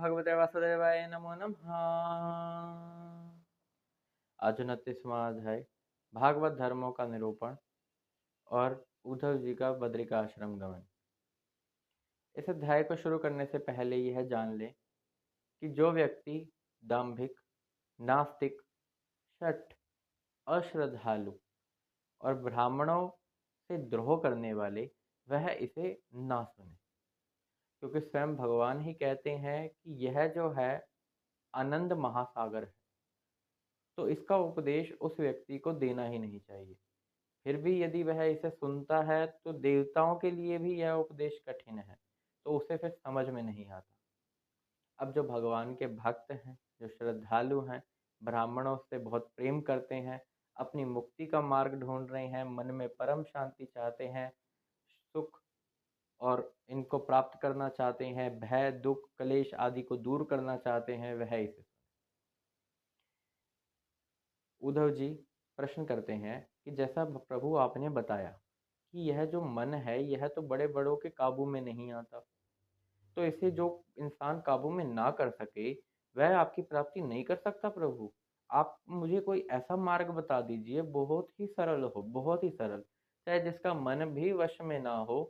भगवते वासुदेवाय नमो नमः। आज 29वां अध्याय भागवत धर्मों का निरूपण और उद्धव जी का बद्रिकाश्रम गमन। इस अध्याय को शुरू करने से पहले यह जान ले कि जो व्यक्ति दाम्भिक, नास्तिक, शठ, अश्रद्धालु और ब्राह्मणों से द्रोह करने वाले वह इसे ना सुने, क्योंकि स्वयं भगवान ही कहते हैं कि यह जो है आनंद महासागर है, तो इसका उपदेश उस व्यक्ति को देना ही नहीं चाहिए। फिर भी यदि वह इसे सुनता है तो देवताओं के लिए भी यह उपदेश कठिन है, तो उसे फिर समझ में नहीं आता। अब जो भगवान के भक्त हैं, जो श्रद्धालु हैं, ब्राह्मणों से बहुत प्रेम करते हैं, अपनी मुक्ति का मार्ग ढूंढ रहे हैं, मन में परम शांति चाहते हैं, सुख और इनको प्राप्त करना चाहते हैं, भय, दुख, कलेश आदि को दूर करना चाहते हैं, वह इसे। उद्धव जी प्रश्न करते हैं कि जैसा प्रभु आपने बताया कि यह जो मन है यह तो बड़े बड़ों के काबू में नहीं आता, तो इसे जो इंसान काबू में ना कर सके वह आपकी प्राप्ति नहीं कर सकता। प्रभु, आप मुझे कोई ऐसा मार्ग बता दीजिए, बहुत ही सरल हो, बहुत ही सरल, चाहे जिसका मन भी वश में ना हो,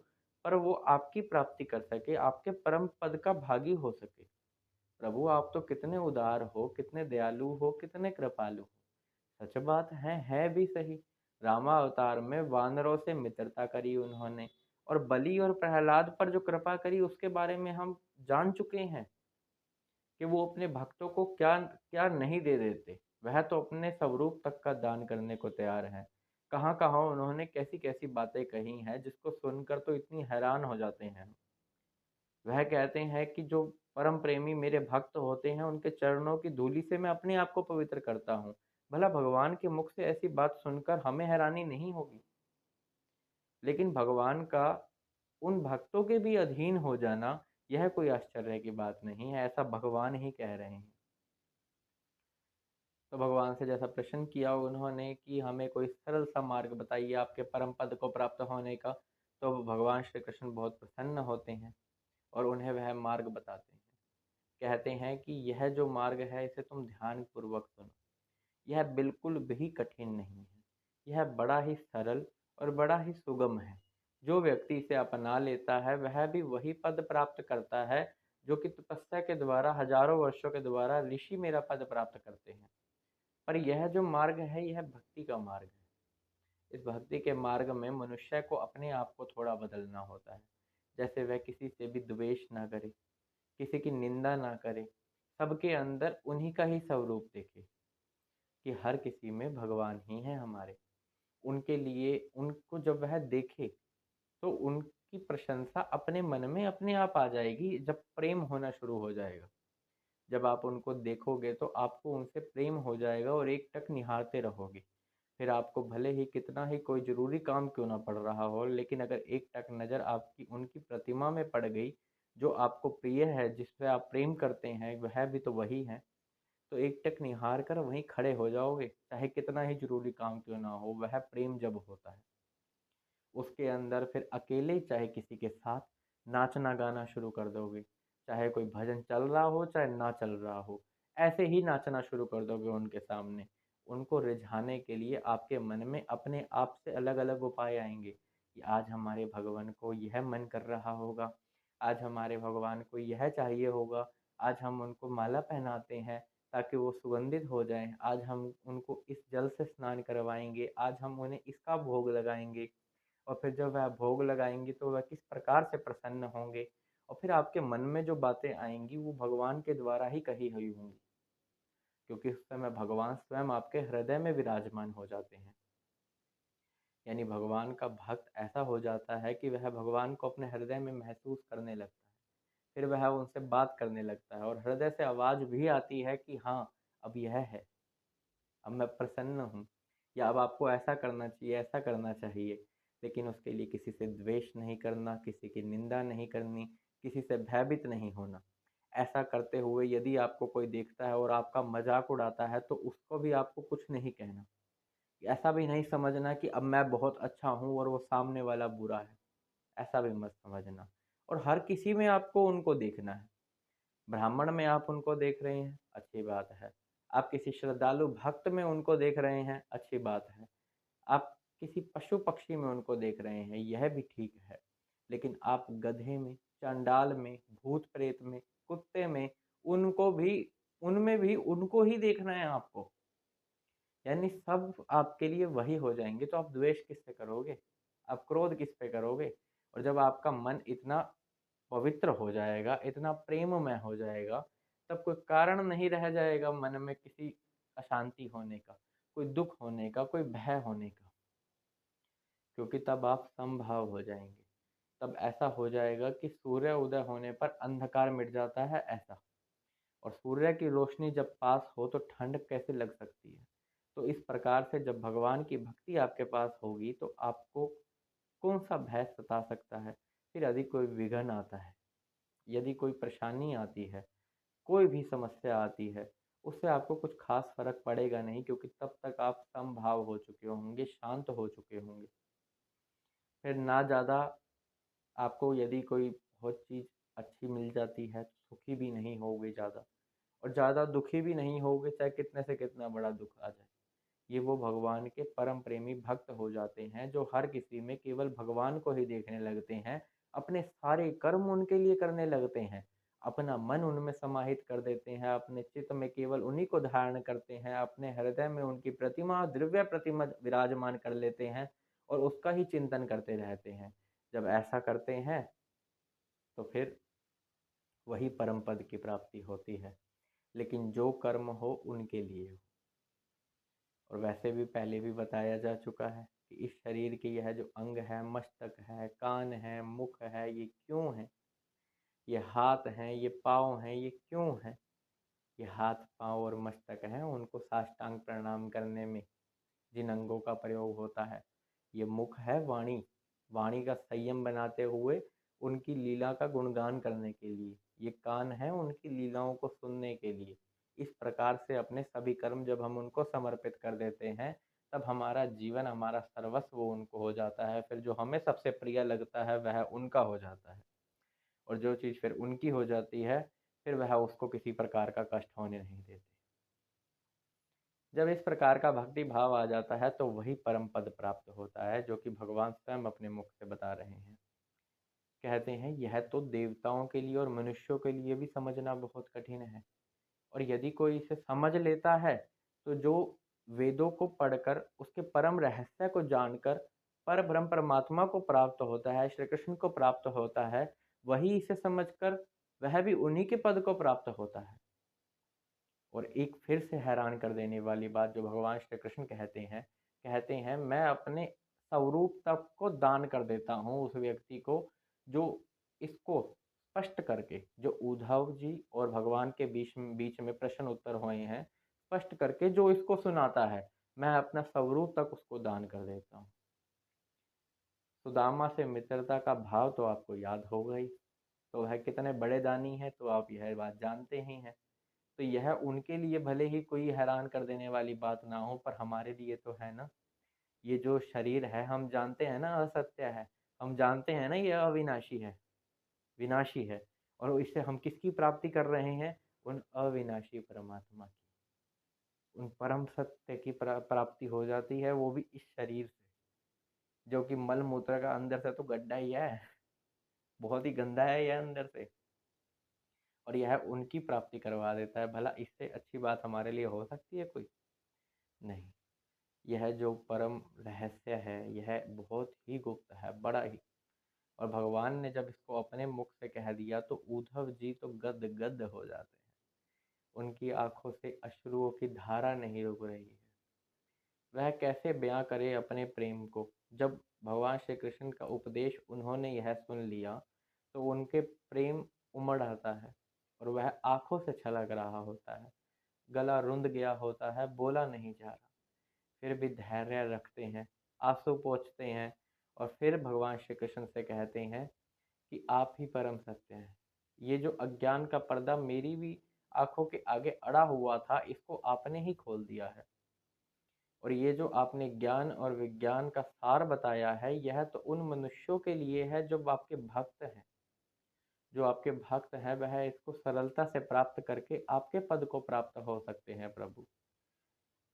पर वो आपकी प्राप्ति कर सके, आपके परम पद का भागी हो सके। प्रभु, आप तो कितने उदार हो, कितने दयालु हो, कितने कृपालु हो। सच बात है भी सही। रामावतार में वानरों से मित्रता करी उन्होंने, और बलि और प्रहलाद पर जो कृपा करी उसके बारे में हम जान चुके हैं कि वो अपने भक्तों को क्या क्या नहीं दे देते। वह तो अपने स्वरूप तक का दान करने को तैयार है। कहाँ कहाँ उन्होंने कैसी कैसी बातें कही हैं जिसको सुनकर तो इतनी हैरान हो जाते हैं। वह कहते हैं कि जो परम प्रेमी मेरे भक्त होते हैं उनके चरणों की धूलि से मैं अपने आप को पवित्र करता हूँ। भला भगवान के मुख से ऐसी बात सुनकर हमें हैरानी नहीं होगी? लेकिन भगवान का उन भक्तों के भी अधीन हो जाना यह कोई आश्चर्य की बात नहीं है, ऐसा भगवान ही कह रहे हैं। तो भगवान से जैसा प्रश्न किया उन्होंने कि हमें कोई सरल सा मार्ग बताइए आपके परम पद को प्राप्त होने का, तो भगवान श्री कृष्ण बहुत प्रसन्न होते हैं और उन्हें वह मार्ग बताते हैं। कहते हैं कि यह जो मार्ग है इसे तुम ध्यान पूर्वक सुनो। यह बिल्कुल भी कठिन नहीं है, यह बड़ा ही सरल और बड़ा ही सुगम है। जो व्यक्ति इसे अपना लेता है वह भी वही पद प्राप्त करता है जो कि तपस्या के द्वारा हजारों वर्षों के द्वारा ऋषि मेरा पद प्राप्त करते हैं। पर यह जो मार्ग है यह भक्ति का मार्ग है। इस भक्ति के मार्ग में मनुष्य को अपने आप को थोड़ा बदलना होता है। जैसे वह किसी से भी द्वेष ना करे, किसी की निंदा ना करे, सबके अंदर उन्हीं का ही स्वरूप देखे कि हर किसी में भगवान ही है हमारे। उनके लिए उनको जब वह देखे तो उनकी प्रशंसा अपने मन में अपने आप आ जाएगी। जब प्रेम होना शुरू हो जाएगा, जब आप उनको देखोगे तो आपको उनसे प्रेम हो जाएगा और एक टक निहारते रहोगे। फिर आपको भले ही कितना ही कोई ज़रूरी काम क्यों ना पड़ रहा हो, लेकिन अगर एक टक नज़र आपकी उनकी प्रतिमा में पड़ गई जो आपको प्रिय है, जिस पे आप प्रेम करते हैं, वह भी तो वही है, तो एक टक निहार कर वहीं खड़े हो जाओगे, चाहे कितना ही ज़रूरी काम क्यों ना हो। वह प्रेम जब होता है उसके अंदर, फिर अकेले चाहे किसी के साथ नाचना गाना शुरू कर दोगे। चाहे कोई भजन चल रहा हो चाहे ना चल रहा हो, ऐसे ही नाचना शुरू कर दोगे उनके सामने। उनको रिझाने के लिए आपके मन में अपने आप से अलग अलग उपाय आएंगे कि आज हमारे भगवान को यह मन कर रहा होगा, आज हमारे भगवान को यह चाहिए होगा, आज हम उनको माला पहनाते हैं ताकि वो सुगंधित हो जाएं, आज हम उनको इस जल से स्नान करवाएंगे, आज हम उन्हें इसका भोग लगाएंगे। और फिर जब वह भोग लगाएंगे तो वह किस प्रकार से प्रसन्न होंगे, और फिर आपके मन में जो बातें आएंगी वो भगवान के द्वारा ही कही हुई होंगी, क्योंकि उस समय भगवान स्वयं आपके हृदय में विराजमान हो जाते हैं। यानी भगवान का भक्त ऐसा हो जाता है कि वह भगवान को अपने हृदय में महसूस करने लगता है। फिर वह उनसे बात करने लगता है और हृदय से आवाज़ भी आती है कि हाँ, अब यह है, अब मैं प्रसन्न हूँ, या अब आपको ऐसा करना चाहिए, ऐसा करना चाहिए। लेकिन उसके लिए किसी से द्वेष नहीं करना, किसी की निंदा नहीं करनी, किसी से भयभीत नहीं होना। ऐसा करते हुए यदि आपको कोई देखता है और आपका मजाक उड़ाता है तो उसको भी आपको कुछ नहीं कहना। ऐसा भी नहीं समझना कि अब मैं बहुत अच्छा हूँ और वो सामने वाला बुरा है, ऐसा भी मत समझना। और हर किसी में आपको उनको देखना है। ब्राह्मण में आप उनको देख रहे हैं, अच्छी बात है। आप किसी श्रद्धालु भक्त में उनको देख रहे हैं, अच्छी बात है। आप किसी पशु-पक्षी में उनको देख रहे हैं, यह भी ठीक है। लेकिन आप गधे में, चांडाल में, भूत-प्रेत में, कुत्ते में, उनको भी उनमें भी उनको ही देखना है आपको। यानी सब आपके लिए वही हो जाएँगे, तो आप द्वेष किससे करोगे? आप क्रोध किस पे करोगे? और जब आपका मन इतना पवित्र हो जाएगा, इतना प्रेममय हो जाएगा, तब कोई कारण नहीं रह जाएगा मन में किसी अशांति होने का, कोई दुःख होने का, कोई भय होने का। क्योंकि तब आप समभाव हो जाएँगे। तब ऐसा हो जाएगा कि सूर्य उदय होने पर अंधकार मिट जाता है ऐसा। और सूर्य की रोशनी जब पास हो तो ठंड कैसे लग सकती है। तो इस प्रकार से जब भगवान की भक्ति आपके पास होगी तो आपको कौन-सा भय सता सकता है? फिर यदि कोई विघ्न आता है, यदि कोई परेशानी आती है, कोई भी समस्या आती है, उससे आपको कुछ ख़ास फ़र्क पड़ेगा नहीं क्योंकि तब तक आप समभाव हो चुके होंगे, शांत हो चुके होंगे। फिर ना ज़्यादा आपको यदि कोई बहुत चीज़ अच्छी मिल जाती है, तो सुखी भी नहीं होगे ज़्यादा और ज़्यादा दुखी भी नहीं होगे, चाहे कितने से कितना बड़ा दुःख आ जाए। ये वो भगवान के परम प्रेमी भक्त हो जाते हैं, जो हर किसी में केवल भगवान को ही देखने लगते हैं, अपने सारे कर्म उनके लिए करने लगते हैं, अपना मन उनमें समाहित कर देते हैं, अपने चित्त में केवल उन्हीं को धारण करते हैं, अपने हृदय में उनकी प्रतिमा, दिव्य प्रतिमा विराजमान कर लेते हैं और उसका ही चिंतन करते रहते हैं। जब ऐसा करते हैं, तो फिर वही परम पद की प्राप्ति होती है। लेकिन जो कर्म हो उनके लिए हो। और वैसे भी पहले भी बताया जा चुका है कि इस शरीर के यह जो अंग है, मस्तक है, कान है, मुख है, ये क्यों है? ये हाथ हैं, ये पाँव हैं, ये क्यों हैं? ये हाथ, पाँव और मस्तक हैं, उनको साष्टांग प्रणाम करने में जिन अंगों का प्रयोग होता है। ये मुख है वाणी, वाणी का संयम बनाते हुए उनकी लीला का गुणगान करने के लिए। ये कान है उनकी लीलाओं को सुनने के लिए। इस प्रकार से अपने सभी कर्म जब हम उनको समर्पित कर देते हैं, तब हमारा जीवन, हमारा सर्वस्व उनको हो जाता है। फिर जो हमें सबसे प्रिय लगता है वह उनका हो जाता है और जो चीज़ फिर उनकी हो जाती है, फिर वह उसको किसी प्रकार का कष्ट होने नहीं देते। जब इस प्रकार का भक्ति भाव आ जाता है तो वही परम पद प्राप्त होता है जो कि भगवान स्वयं अपने मुख से बता रहे हैं। कहते हैं यह तो देवताओं के लिए और मनुष्यों के लिए भी समझना बहुत कठिन है और यदि कोई इसे समझ लेता है तो जो वेदों को पढ़कर उसके परम रहस्य को जानकर पर ब्रह्म परमात्मा को प्राप्त होता है, श्री कृष्ण को प्राप्त होता है, वही इसे समझकर वह भी उन्हीं के पद को प्राप्त होता है। और एक फिर से हैरान कर देने वाली बात जो भगवान श्री कृष्ण कहते हैं मैं अपने स्वरूप तक को दान कर देता हूँ उस व्यक्ति को जो इसको स्पष्ट करके, जो उद्धव जी और भगवान के बीच में प्रश्न उत्तर हुए हैं, स्पष्ट करके जो इसको सुनाता है, मैं अपना स्वरूप तक उसको दान कर देता हूँ। सुदामा से मित्रता का भाव तो आपको याद होगा ही, तो वह कितने बड़े दानी हैं तो आप यह बात जानते ही हैं। तो यह उनके लिए भले ही कोई हैरान कर देने वाली बात ना हो, पर हमारे लिए तो है ना। ये जो शरीर है हम जानते हैं ना असत्य है, हम जानते हैं ना ये अविनाशी है, विनाशी है और इससे हम किसकी प्राप्ति कर रहे हैं? उन अविनाशी परमात्मा की, उन परम सत्य की प्राप्ति हो जाती है, वो भी इस शरीर से, जो कि मल मूत्र का अंदर से तो गड्ढा ही है, बहुत ही गंदा है यह अंदर से और यह उनकी प्राप्ति करवा देता है। भला इससे अच्छी बात हमारे लिए हो सकती है कोई? नहीं। यह जो परम रहस्य है, यह बहुत ही गुप्त है, बड़ा ही। और भगवान ने जब इसको अपने मुख से कह दिया तो उद्धव जी तो गद-गद हो जाते हैं। उनकी आँखों से अश्रुओं की धारा नहीं रुक रही है। वह कैसे बयाँ करे अपने प्रेम को? जब भगवान श्री कृष्ण का उपदेश उन्होंने यह सुन लिया, तो उनके प्रेम उमड़ आता है और वह आँखों से छलक रहा होता है। गला रुंध गया होता है, बोला नहीं जा रहा। फिर भी धैर्य रखते हैं, आंसू पोंछते हैं और फिर भगवान श्री कृष्ण से कहते हैं कि आप ही परम सत्य हैं। ये जो अज्ञान का पर्दा मेरी भी आँखों के आगे अड़ा हुआ था, इसको आपने ही खोल दिया है। और ये जो आपने ज्ञान और विज्ञान का सार बताया है, यह तो उन मनुष्यों के लिए है जो आपके भक्त हैं, जो आपके भक्त हैं वह इसको सरलता से प्राप्त करके आपके पद को प्राप्त हो सकते हैं प्रभु।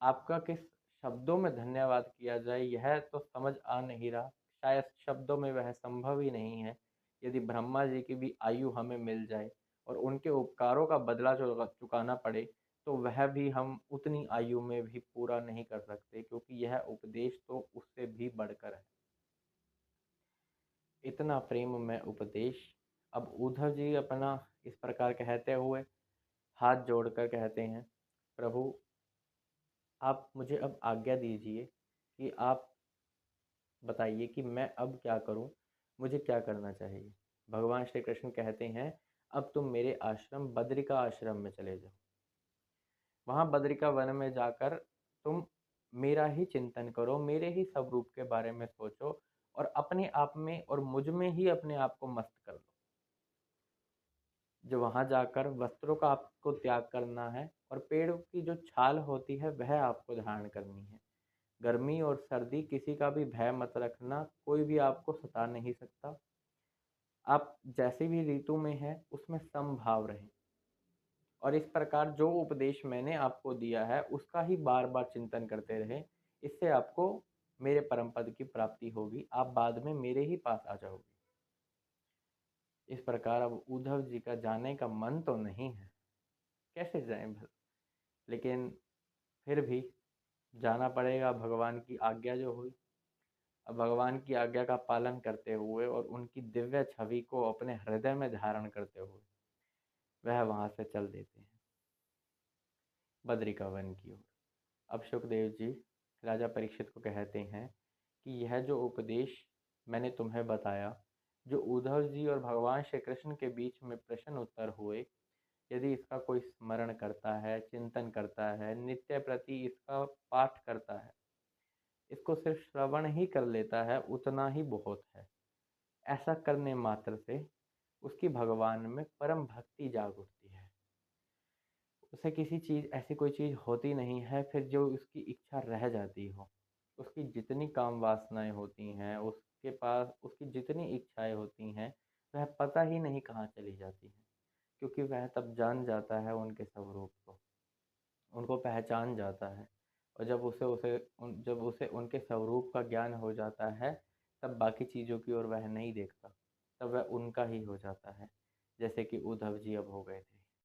आपका किस शब्दों में धन्यवाद किया जाए यह तो समझ आ नहीं रहा। शायद शब्दों में वह संभव ही नहीं है। यदि ब्रह्मा जी की भी आयु हमें मिल जाए और उनके उपकारों का बदला चुकाना पड़े तो वह भी हम उतनी आयु में भी पूरा नहीं कर सकते, क्योंकि यह उपदेश तो उससे भी बढ़कर है। इतना प्रेम में उपदेश। अब उद्धव जी अपना इस प्रकार कहते हुए हाथ जोड़कर कहते हैं, प्रभु आप मुझे अब आज्ञा दीजिए कि आप बताइए कि मैं अब क्या करूं, मुझे क्या करना चाहिए। भगवान श्री कृष्ण कहते हैं, अब तुम मेरे आश्रम बद्रिका आश्रम में चले जाओ। वहां बद्रिका वन में जाकर तुम मेरा ही चिंतन करो, मेरे ही स्वरूप के बारे में सोचो और अपने आप में और मुझ में ही अपने आप को मस्त कर लो। जो वहां जाकर वस्त्रों का आपको त्याग करना है और पेड़ की जो छाल होती है वह आपको धारण करनी है। गर्मी और सर्दी किसी का भी भय मत रखना, कोई भी आपको सता नहीं सकता। आप जैसी भी ऋतु में हैं उसमें समभाव रहें। और इस प्रकार जो उपदेश मैंने आपको दिया है उसका ही बार बार चिंतन करते रहें। इससे आपको मेरे परम पद की प्राप्ति होगी, आप बाद में मेरे ही पास आ जाओगे। इस प्रकार अब उद्धव जी का जाने का मन तो नहीं है, कैसे जाएं लेकिन फिर भी जाना पड़ेगा, भगवान की आज्ञा जो हुई। अब भगवान की आज्ञा का पालन करते हुए और उनकी दिव्य छवि को अपने हृदय में धारण करते हुए वह वहां से चल देते हैं बद्रिका वन की ओर। अब सुखदेव जी राजा परीक्षित को कहते हैं कि यह जो उपदेश मैंने तुम्हें बताया, जो उद्धव जी और भगवान श्री कृष्ण के बीच में प्रश्न उत्तर हुए, यदि इसका कोई स्मरण करता है, चिंतन करता है, नित्य प्रति इसका पाठ करता है, इसको सिर्फ श्रवण ही कर लेता है, उतना ही बहुत है। ऐसा करने मात्र से उसकी भगवान में परम भक्ति जाग उठती है। उसे किसी चीज़ ऐसी कोई चीज़ होती नहीं है फिर जो उसकी इच्छा रह जाती हो। उसकी जितनी काम वासनाएं होती हैं, उसके पास उसकी जितनी इच्छाएं होती हैं, वह पता ही नहीं कहाँ चली जाती हैं, क्योंकि वह तब जान जाता है उनके स्वरूप को, उनको पहचान जाता है। और जब उसे उनके स्वरूप का ज्ञान हो जाता है, तब बाकी चीज़ों की ओर वह नहीं देखता, तब वह उनका ही हो जाता है, जैसे कि उद्धव जी अब हो गए थे।